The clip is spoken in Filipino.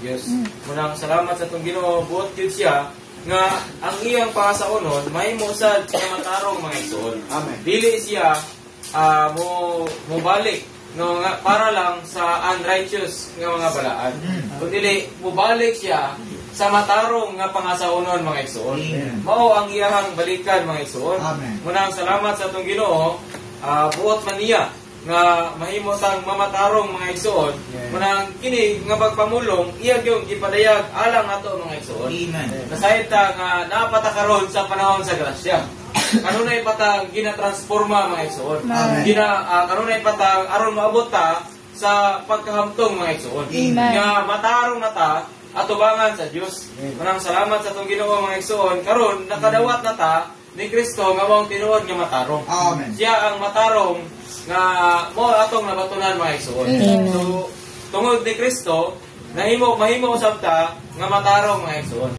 Dios. Munang salamat sa itong Ginoo, buot gyud siya nga ang iyang pangasaunon mahimo sad nga matarong mga igsoon. Amen. Dili siya mo balik no nga para lang sa unrighteous nga mga balaan. Kundi mubalik siya sa matarong nga pangasaunon mga igsoon. Mao ang iyang balikan mga igsoon. Munang salamat sa atong Ginoo, buot man niya nga mahimo tang mamatarong mga igsoon. Munang kini nga pagpamulong iya gyud gipadayag alang ato mga igsoon. Nasayod ta nga napata karon sa panahon sa grasya. Kanunay patang ginatransforma mga igsoon. Kanunay patang aron maabot ta sa pagkahamtong mga igsoon. Nga matarong na ta atubangan sa Dios. Munang salamat sa atong Ginoo mga igsoon. Karon nakadawat na ta ni Kristo nga mao tinuod nga matarong. Amen. Siya ang matarong nga mo atong nabatunan mga igsoon. So tungod ni Kristo mahimo usab ta nga matarong mga igsoon.